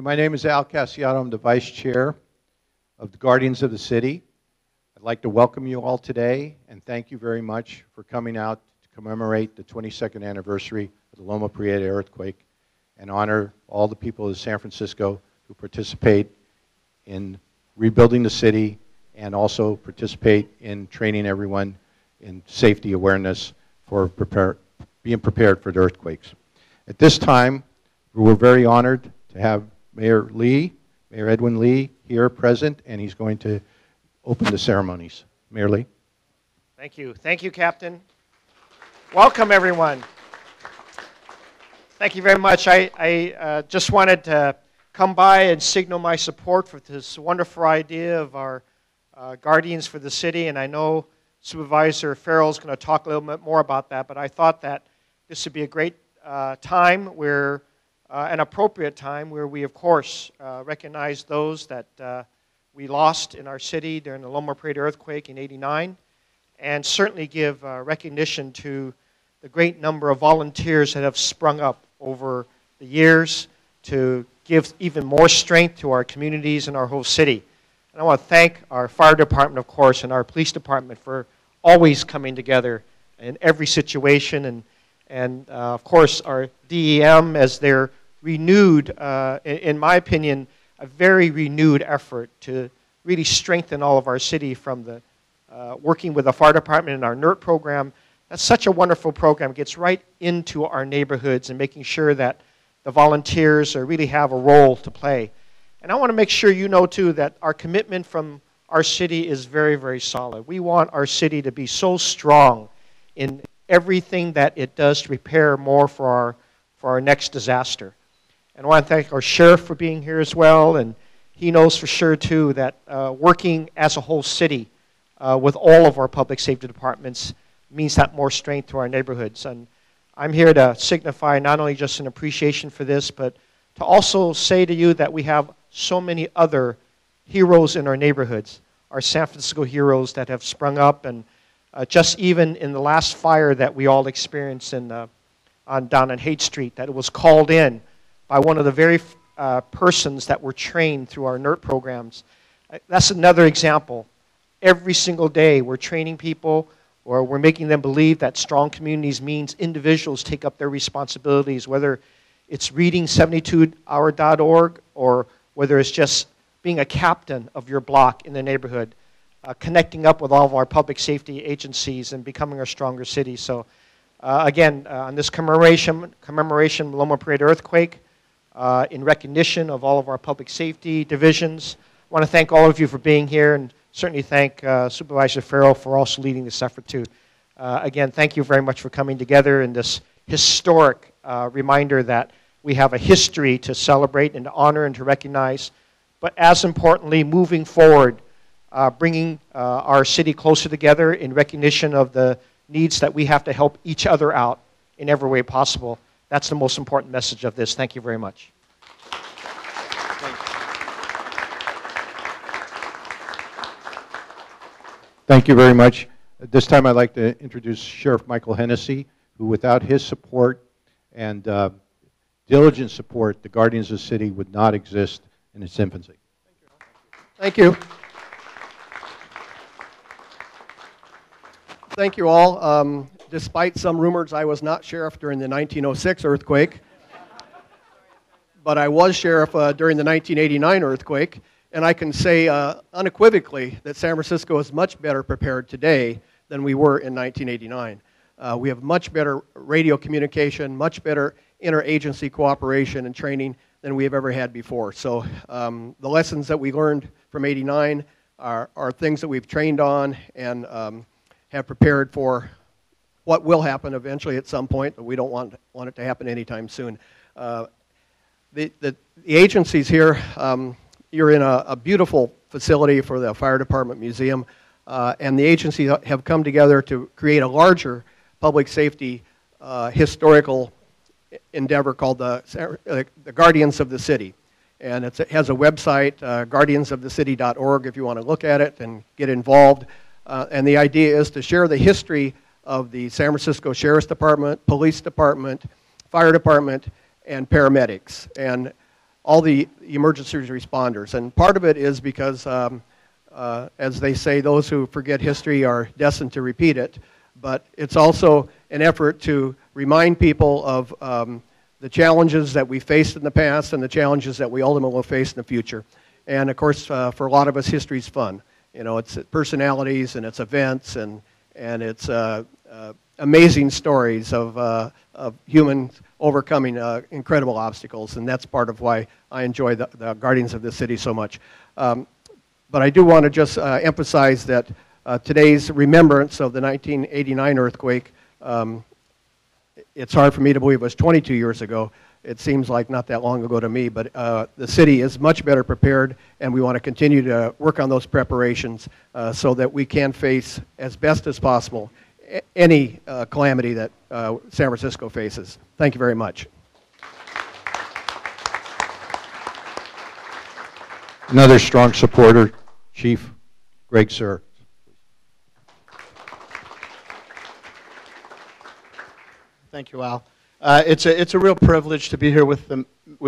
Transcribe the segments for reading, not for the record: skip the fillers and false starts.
Hey, my name is Al Cassiato. I'm the Vice Chair of the Guardians of the City. I'd like to welcome you all today and thank you very much for coming out to commemorate the 22nd anniversary of the Loma Prieta earthquake and honor all the people of San Francisco who participate in rebuilding the city and also participate in training everyone in safety awareness for being prepared for the earthquakes. At this time, we're very honored to have Mayor Edwin Lee here present, and he's going to open the ceremonies. Mayor Lee. Thank you. Thank you, Captain. Welcome, everyone. Thank you very much. I just wanted to come by and signal my support for this wonderful idea of our Guardians for the City, and I know Supervisor Farrell is going to talk a little bit more about that, but I thought that this would be a great time where an appropriate time where we, of course, recognize those that we lost in our city during the Loma Prieta earthquake in '89, and certainly give recognition to the great number of volunteers that have sprung up over the years to give even more strength to our communities and our whole city. And I want to thank our fire department, of course, and our police department for always coming together in every situation, and of course, our DEM as their renewed, in my opinion, a very renewed effort to really strengthen all of our city from the working with the fire department and our NERT program. That's such a wonderful program. It gets right into our neighborhoods and making sure that the volunteers really have a role to play. And I want to make sure you know, too, that our commitment from our city is very, very solid. We want our city to be so strong in everything that it does to prepare more for our next disaster. And I want to thank our sheriff for being here as well, and he knows for sure, too, that working as a whole city with all of our public safety departments means that more strength to our neighborhoods. And I'm here to signify not only just an appreciation for this, but to also say to you that we have so many other heroes in our neighborhoods, our San Francisco heroes that have sprung up, and just even in the last fire that we all experienced down on Haight Street, that it was called in by one of the very persons that were trained through our NERT programs. That's another example. Every single day we're training people, or we're making them believe that strong communities means individuals take up their responsibilities, whether it's reading 72hour.org or whether it's just being a captain of your block in the neighborhood, connecting up with all of our public safety agencies and becoming a stronger city. So again, on this commemoration Loma Prieta earthquake, in recognition of all of our public safety divisions, I want to thank all of you for being here, and certainly thank Supervisor Farrell for also leading this effort too. Again, thank you very much for coming together in this historic reminder that we have a history to celebrate and to honor and to recognize, but as importantly, moving forward, bringing our city closer together in recognition of the needs that we have to help each other out in every way possible. That's the most important message of this. Thank you very much. Thank you very much. At this time, I'd like to introduce Sheriff Michael Hennessy, who without his support and diligent support, the Guardians of the City would not exist in its infancy. Thank you. Thank you all. Despite some rumors, I was not sheriff during the 1906 earthquake, but I was sheriff during the 1989 earthquake, and I can say unequivocally that San Francisco is much better prepared today than we were in 1989. We have much better radio communication, much better interagency cooperation and training than we have ever had before. So the lessons that we learned from '89 are things that we've trained on and have prepared for what will happen eventually at some point, but we don't want it to happen anytime soon. The agencies here, you're in a beautiful facility for the Fire Department Museum, and the agencies have come together to create a larger public safety historical endeavor called the Guardians of the City. And it has a website, guardiansofthecity.org, if you want to look at it and get involved. And the idea is to share the history of the San Francisco Sheriff's Department, Police Department, Fire Department, and paramedics. And all the emergency responders. And part of it is because, as they say, those who forget history are destined to repeat it. But it's also an effort to remind people of the challenges that we faced in the past and the challenges that we ultimately will face in the future. And of course, for a lot of us, history's fun. You know, it's personalities and it's events and it's amazing stories of humans overcoming incredible obstacles, and that's part of why I enjoy the Guardians of the City so much. But I do want to just emphasize that today's remembrance of the 1989 earthquake, it's hard for me to believe it was 22 years ago. It seems like not that long ago to me, but the city is much better prepared, and we want to continue to work on those preparations so that we can face, as best as possible, any calamity that San Francisco faces. Thank you very much. Another strong supporter, Chief Greg Sir. Thank you, Al. It's a real privilege to be here with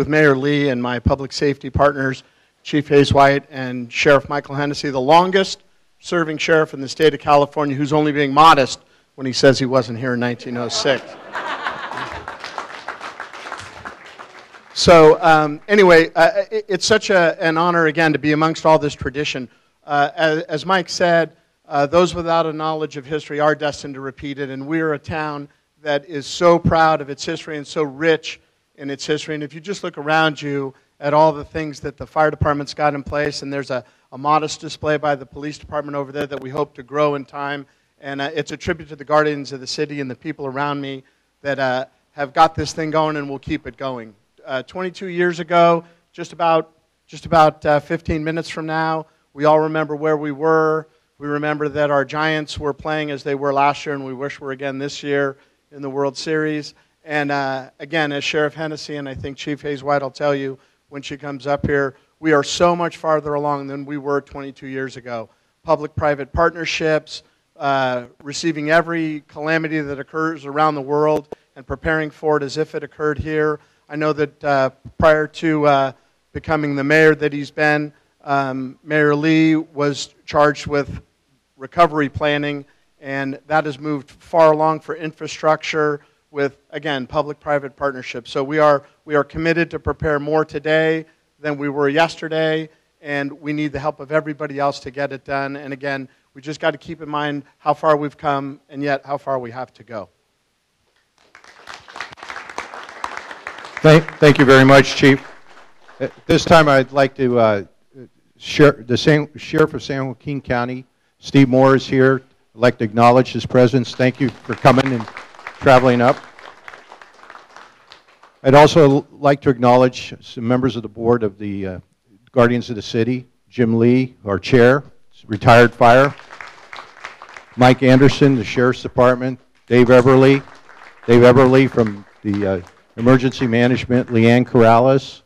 Mayor Lee and my public safety partners, Chief Hayes White and Sheriff Michael Hennessy, the longest serving sheriff in the state of California, who's only being modest when he says he wasn't here in 1906. So anyway, it's such an honor again to be amongst all this tradition. As Mike said, those without a knowledge of history are destined to repeat it, and we're a town that is so proud of its history and so rich in its history. And if you just look around you at all the things that the fire department's got in place, and there's a modest display by the police department over there that we hope to grow in time. And it's a tribute to the Guardians of the City and the people around me that have got this thing going and will keep it going. 22 years ago, just about 15 minutes from now, we all remember where we were. We remember that our Giants were playing as they were last year, and we wish we're again this year in the World Series. And again, as Sheriff Hennessy and I think Chief Hayes White will tell you when she comes up here, we are so much farther along than we were 22 years ago. Public-private partnerships, receiving every calamity that occurs around the world and preparing for it as if it occurred here. I know that prior to becoming the mayor that he's been, Mayor Lee was charged with recovery planning, and that has moved far along for infrastructure with, again, public-private partnerships. So we are committed to prepare more today than we were yesterday, and we need the help of everybody else to get it done. And again, we just got to keep in mind how far we've come and yet how far we have to go. Thank you very much, Chief. At this time, I'd like to, the Sheriff of San Joaquin County, Steve Moore, is here. I'd like to acknowledge his presence. Thank you for coming and traveling up. I'd also like to acknowledge some members of the board of the Guardians of the City, Jim Lee, our chair, retired fire, Mike Anderson, the Sheriff's Department, Dave Everly from the Emergency Management, Leanne Corrales,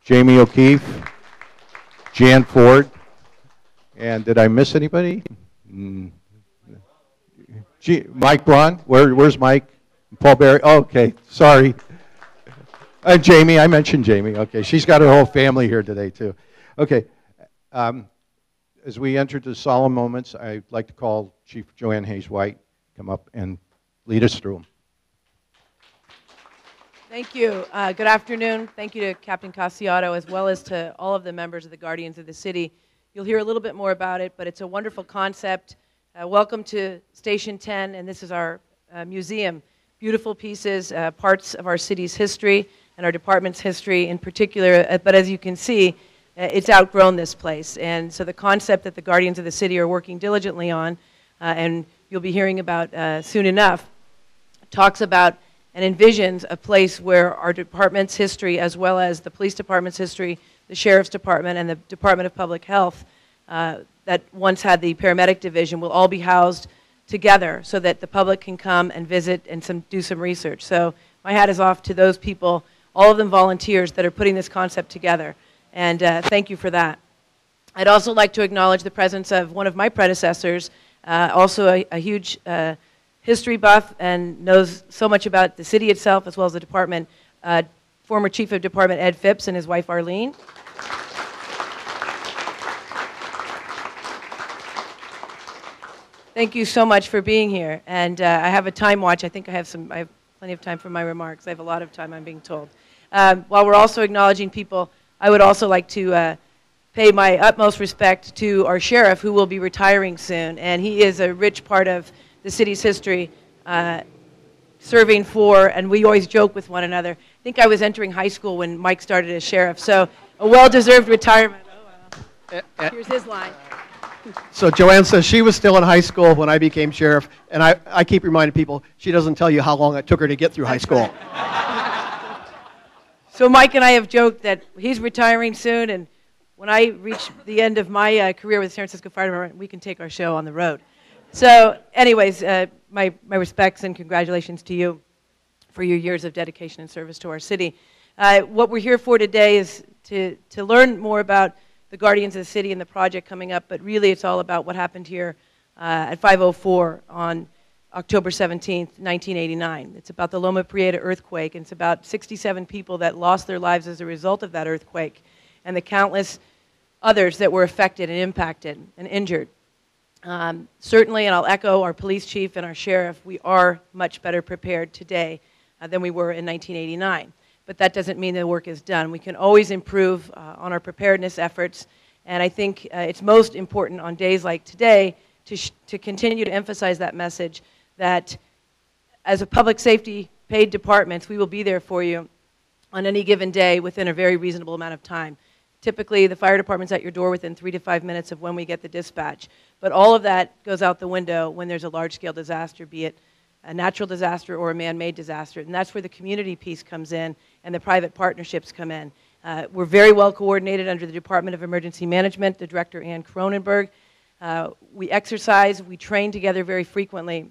Jamie O'Keefe, Jan Ford, and did I miss anybody? Mike Braun, where's Mike? Paul Berry, oh, okay, sorry. Jamie, I mentioned Jamie, okay. She's got her whole family here today too. Okay, as we enter the solemn moments, I'd like to call Chief Joanne Hayes White come up and lead us through them. Thank you. Good afternoon. Thank you to Captain Casiato as well as to all of the members of the Guardians of the City. You'll hear a little bit more about it, but it's a wonderful concept. Welcome to Station 10, and this is our museum. Beautiful pieces, parts of our city's history and our department's history in particular, but as you can see, it's outgrown this place. And so the concept that the Guardians of the City are working diligently on, and you'll be hearing about soon enough, talks about and envisions a place where our department's history, as well as the police department's history, the sheriff's department, and the Department of Public Health, that once had the paramedic division, will all be housed together so that the public can come and visit and do some research. So my hat is off to those people, all of them volunteers, that are putting this concept together. And thank you for that. I'd also like to acknowledge the presence of one of my predecessors, also a huge history buff and knows so much about the city itself as well as the department, former Chief of Department Ed Phipps and his wife Arlene. Thank you so much for being here. And I have a time watch. I think I have plenty of time for my remarks. I have a lot of time, I'm being told. While we're also acknowledging people, I would also like to pay my utmost respect to our sheriff, who will be retiring soon. And he is a rich part of the city's history, serving for, and we always joke with one another. I think I was entering high school when Mike started as sheriff, so a well-deserved retirement. Oh, wow. Here's his line. So Joanne says she was still in high school when I became sheriff, and I keep reminding people she doesn't tell you how long it took her to get through high school. So Mike and I have joked that he's retiring soon, and when I reach the end of my career with the San Francisco Fire Department, we can take our show on the road. So anyways, my respects and congratulations to you for your years of dedication and service to our city. What we're here for today is to learn more about the Guardians of the City and the project coming up, but really it's all about what happened here at 504 on October 17th, 1989. It's about the Loma Prieta earthquake, and it's about 67 people that lost their lives as a result of that earthquake, and the countless others that were affected and impacted and injured. Certainly, and I'll echo our police chief and our sheriff, we are much better prepared today than we were in 1989. But that doesn't mean the work is done. We can always improve on our preparedness efforts, and I think it's most important on days like today to continue to emphasize that message that as a public safety paid departments, we will be there for you on any given day within a very reasonable amount of time. Typically, the fire department's at your door within 3 to 5 minutes of when we get the dispatch. But all of that goes out the window when there's a large-scale disaster, be it a natural disaster or a man-made disaster. And that's where the community piece comes in and the private partnerships come in. We're very well coordinated under the Department of Emergency Management, the Director, Ann Cronenberg. We exercise, we train together very frequently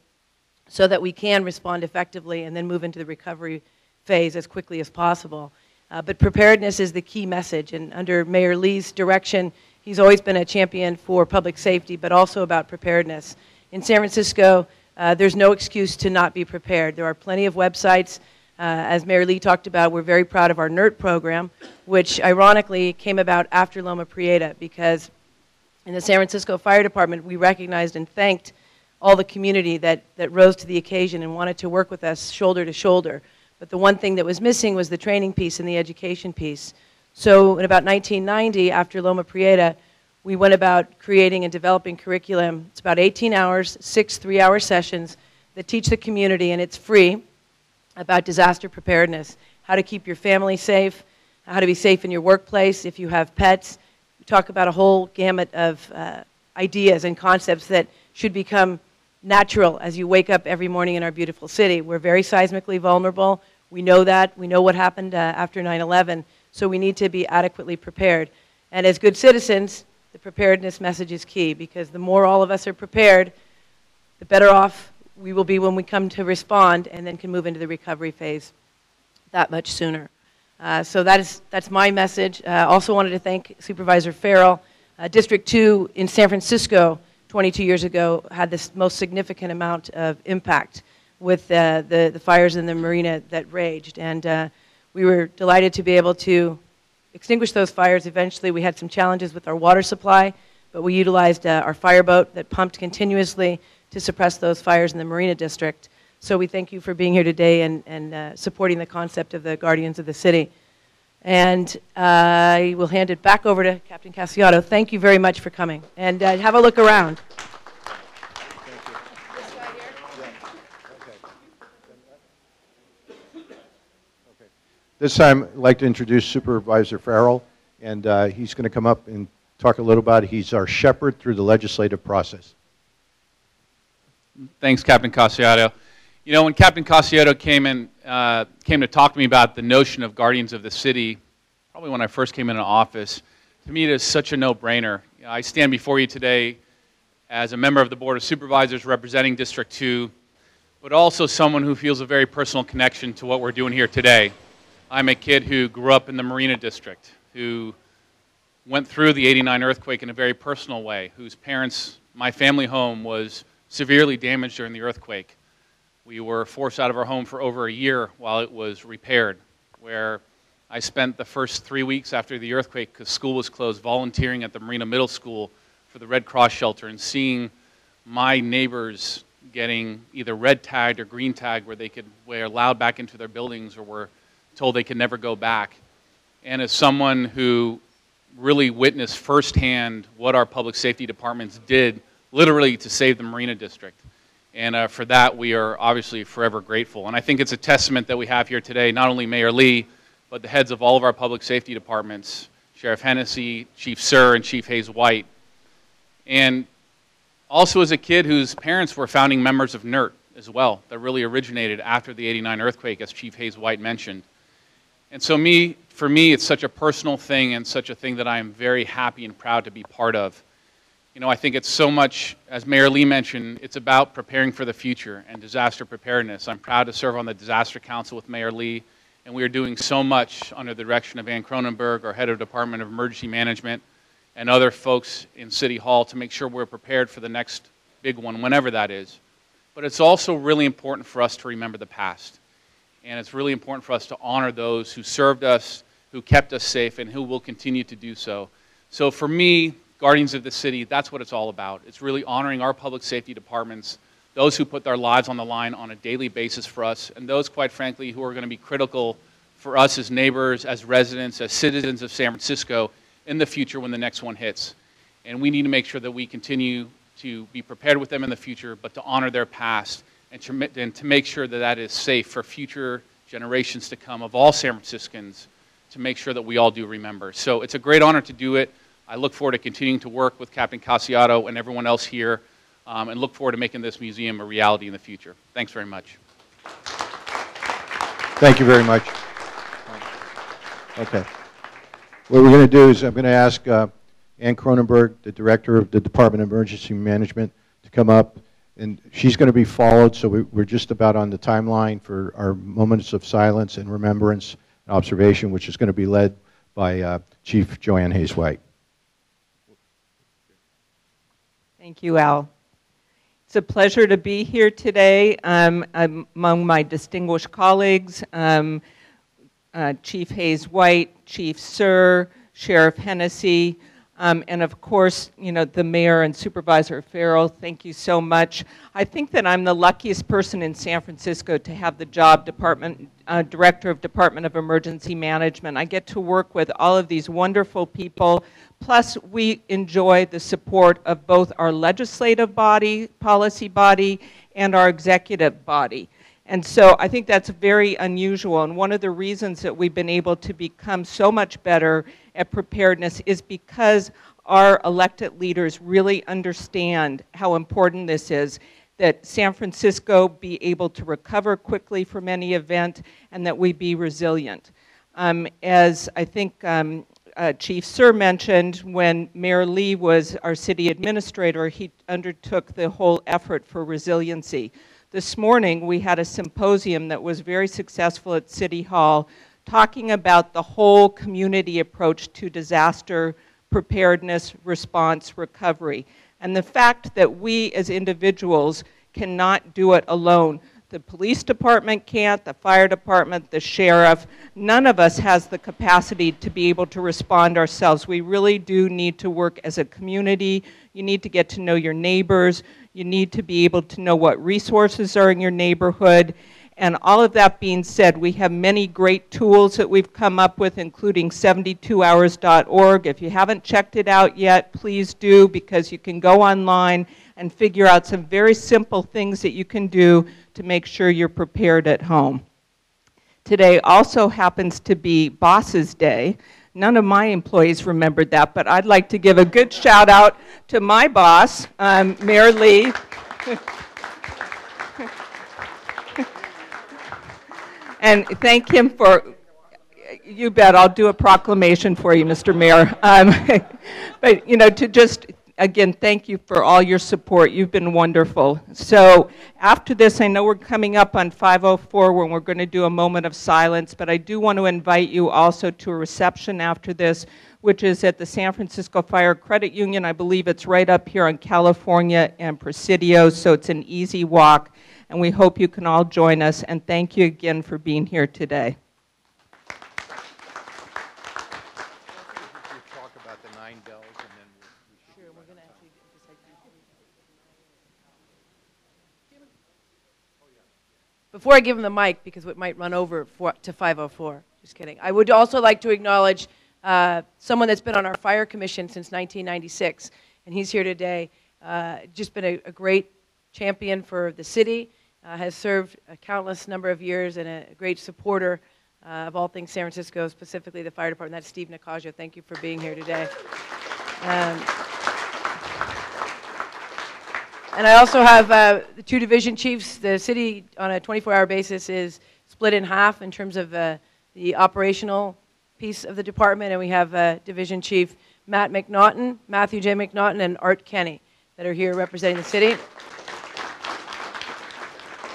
so that we can respond effectively and then move into the recovery phase as quickly as possible. But preparedness is the key message, and under Mayor Lee's direction, he's always been a champion for public safety, but also about preparedness. In San Francisco, there's no excuse to not be prepared. There are plenty of websites. As Mayor Lee talked about, we're very proud of our NERT program, which ironically came about after Loma Prieta, because in the San Francisco Fire Department, we recognized and thanked all the community that rose to the occasion and wanted to work with us shoulder to shoulder. But the one thing that was missing was the training piece and the education piece. So in about 1990, after Loma Prieta, we went about creating and developing curriculum. It's about 18 hours, 6 3-hour sessions that teach the community, and it's free, about disaster preparedness, how to keep your family safe, how to be safe in your workplace if you have pets. We talk about a whole gamut of ideas and concepts that should become natural as you wake up every morning in our beautiful city. We're very seismically vulnerable. We know that. We know what happened after 9/11, so we need to be adequately prepared. And as good citizens, the preparedness message is key, because the more all of us are prepared, the better off we will be when we come to respond and then can move into the recovery phase that much sooner. So that's my message. Also wanted to thank Supervisor Farrell. District 2 in San Francisco 22 years ago had this most significant amount of impact with the fires in the marina that raged. And we were delighted to be able to extinguish those fires. Eventually, we had some challenges with our water supply, but we utilized our fireboat that pumped continuously to suppress those fires in the Marina District. So we thank you for being here today and supporting the concept of the Guardians of the City. And I will hand it back over to Captain Casiato. Thank you very much for coming. And have a look around. This time, I'd like to introduce Supervisor Farrell, and he's going to come up and talk a little about it. He's our shepherd through the legislative process. Thanks, Captain Casiato. You know, when Captain Casiato came to talk to me about the notion of Guardians of the City, probably when I first came into office, to me it is such a no-brainer. You know, I stand before you today as a member of the Board of Supervisors representing District 2, but also someone who feels a very personal connection to what we're doing here today. I'm a kid who grew up in the Marina District, who went through the '89 earthquake in a very personal way, whose parents, my family home, was severely damaged during the earthquake. We were forced out of our home for over a year while it was repaired, where I spent the first 3 weeks after the earthquake, because school was closed, volunteering at the Marina Middle School for the Red Cross shelter and seeing my neighbors getting either red tagged or green tagged where they were allowed back into their buildings or were told they could never go back. And as someone who really witnessed firsthand what our public safety departments did literally to save the Marina District. And for that, we are obviously forever grateful. And I think it's a testament that we have here today, not only Mayor Lee, but the heads of all of our public safety departments, Sheriff Hennessy, Chief Sir, and Chief Hayes White. And also as a kid whose parents were founding members of NERT as well, that really originated after the '89 earthquake, as Chief Hayes White mentioned. And so for me, it's such a personal thing and such a thing that I am very happy and proud to be part of. You know, I think it's so much, as Mayor Lee mentioned, it's about preparing for the future and disaster preparedness. I'm proud to serve on the Disaster Council with Mayor Lee, and we are doing so much under the direction of Ann Cronenberg, our head of Department of Emergency Management, and other folks in City Hall to make sure we're prepared for the next big one, whenever that is. But it's also really important for us to remember the past. And it's really important for us to honor those who served us, who kept us safe, and who will continue to do so. So for me, Guardians of the City, that's what it's all about. It's really honoring our public safety departments, those who put their lives on the line on a daily basis for us, and those, quite frankly, who are going to be critical for us as neighbors, as residents, as citizens of San Francisco in the future when the next one hits. And we need to make sure that we continue to be prepared with them in the future, but to honor their past and to make sure that that is safe for future generations to come of all San Franciscans, to make sure that we all do remember. So it's a great honor to do it. I look forward to continuing to work with Captain Casiato and everyone else here, and look forward to making this museum a reality in the future. Thanks very much. Thank you very much. Okay. What we're going to do is I'm going to ask Ann Cronenberg, the Director of the Department of Emergency Management, to come up, and she's going to be followed, so we're just about on the timeline for our moments of silence and remembrance and observation, which is going to be led by Chief Joanne Hayes White. Thank you, Al. It's a pleasure to be here today. I'm among my distinguished colleagues, Chief Hayes White, Chief Sir, Sheriff Hennessy, and of course, you know, the Mayor and Supervisor Farrell. Thank you so much. I think that I'm the luckiest person in San Francisco to have the job Director of Department of Emergency Management. I get to work with all of these wonderful people. Plus, we enjoy the support of both our legislative body, policy body, and our executive body. And so I think that's very unusual. And one of the reasons that we've been able to become so much better at preparedness is because our elected leaders really understand how important this is, that San Francisco be able to recover quickly from any event and that we be resilient. As I think Chief Sir mentioned, when Mayor Lee was our city administrator, he undertook the whole effort for resiliency. This morning, we had a symposium that was very successful at City Hall, talking about the whole community approach to disaster preparedness, response, recovery. And the fact that we as individuals cannot do it alone. The police department can't, the fire department, the sheriff, none of us has the capacity to be able to respond ourselves. We really do need to work as a community. You need to get to know your neighbors. You need to be able to know what resources are in your neighborhood. And all of that being said, we have many great tools that we've come up with, including 72hours.org. If you haven't checked it out yet, please do, because you can go online and figure out some very simple things that you can do to make sure you're prepared at home. Today also happens to be Boss's Day. None of my employees remembered that, but I'd like to give a good shout out to my boss, Mayor Lee. And thank him for, you bet, I'll do a proclamation for you, Mr. Mayor. But, you know, to just, again, thank you for all your support. You've been wonderful. So after this, I know we're coming up on 5:04 when we're going to do a moment of silence, but I do want to invite you also to a reception after this, which is at the San Francisco Fire Credit Union. I believe it's right up here on California and Presidio, so it's an easy walk. And we hope you can all join us, and thank you again for being here today. before I give him the mic, because it might run over to 5:04, just kidding, I would also like to acknowledge someone that's been on our fire commission since 1996, and he's here today. Just been a great champion for the city, has served a countless number of years, and a great supporter of all things San Francisco, specifically the fire department. That's Steve Nicasio. Thank you for being here today. And I also have the two division chiefs. The city, on a 24-hour basis, is split in half in terms of the operational piece of the department, and we have Division Chief Matthew J. McNaughton, and Art Kenny that are here representing the city.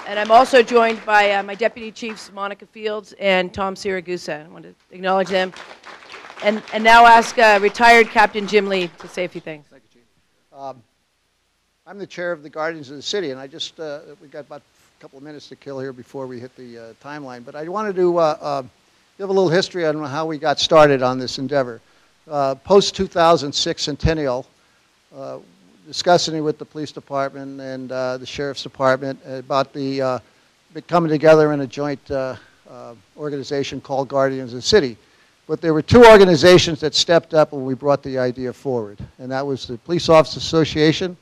And I'm also joined by my deputy chiefs, Monica Fields and Tom Siragusa. I want to acknowledge them. And now ask retired Captain Jim Lee to say a few things. Thank you, Chief. I'm the chair of the Guardians of the City, and I just, we got about a couple of minutes to kill here before we hit the timeline, but I wanted to give a little history on how we got started on this endeavor. Post-2006 centennial, discussing it with the police department and the sheriff's department about the coming together in a joint organization called Guardians of the City. But there were two organizations that stepped up when we brought the idea forward, and that was the Police Officers Association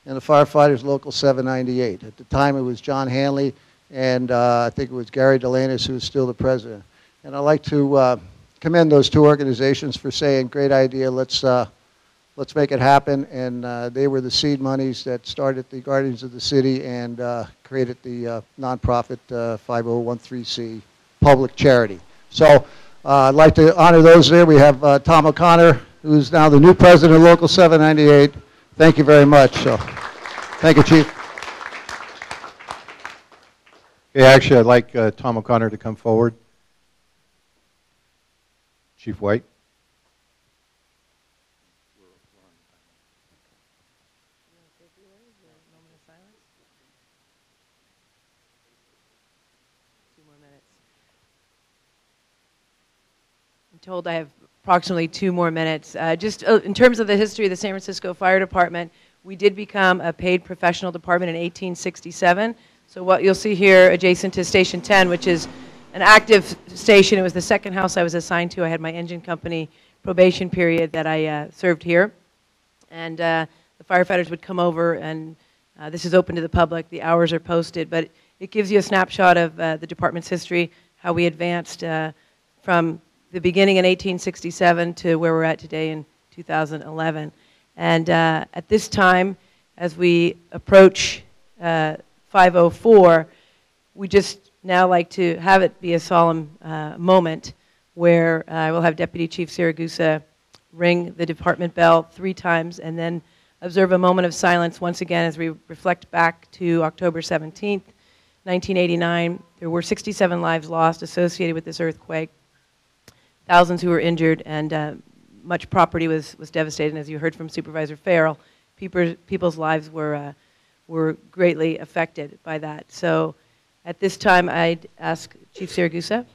and the Firefighters Local 798. At the time, it was John Hanley, and I think it was Gary Delanis, who was still the president. And I'd like to commend those two organizations for saying, great idea, let's make it happen. And they were the seed monies that started the Guardians of the City and created the nonprofit 5013C public charity. So I'd like to honor those there. We have Tom O'Connor, who's now the new president of Local 798. Thank you very much. So, thank you, Chief. Okay, actually, I'd like Tom O'Connor to come forward. Chief White. I'm told I have approximately 2 more minutes. Just in terms of the history of the San Francisco Fire Department, we did become a paid professional department in 1867. So what you'll see here adjacent to Station 10, which is an active station, it was the second house I was assigned to. I had my engine company probation period that I served here. And the firefighters would come over, and this is open to the public. The hours are posted, but it gives you a snapshot of the department's history, how we advanced from the beginning in 1867 to where we're at today in 2011. And at this time, as we approach 5:04, we just now like to have it be a solemn moment where I will have Deputy Chief Siragusa ring the department bell 3 times and then observe a moment of silence once again as we reflect back to October 17th, 1989. There were 67 lives lost associated with this earthquake, thousands who were injured, and much property was devastated. And as you heard from Supervisor Farrell, people's lives were greatly affected by that. So at this time, I'd ask Chief Siragusa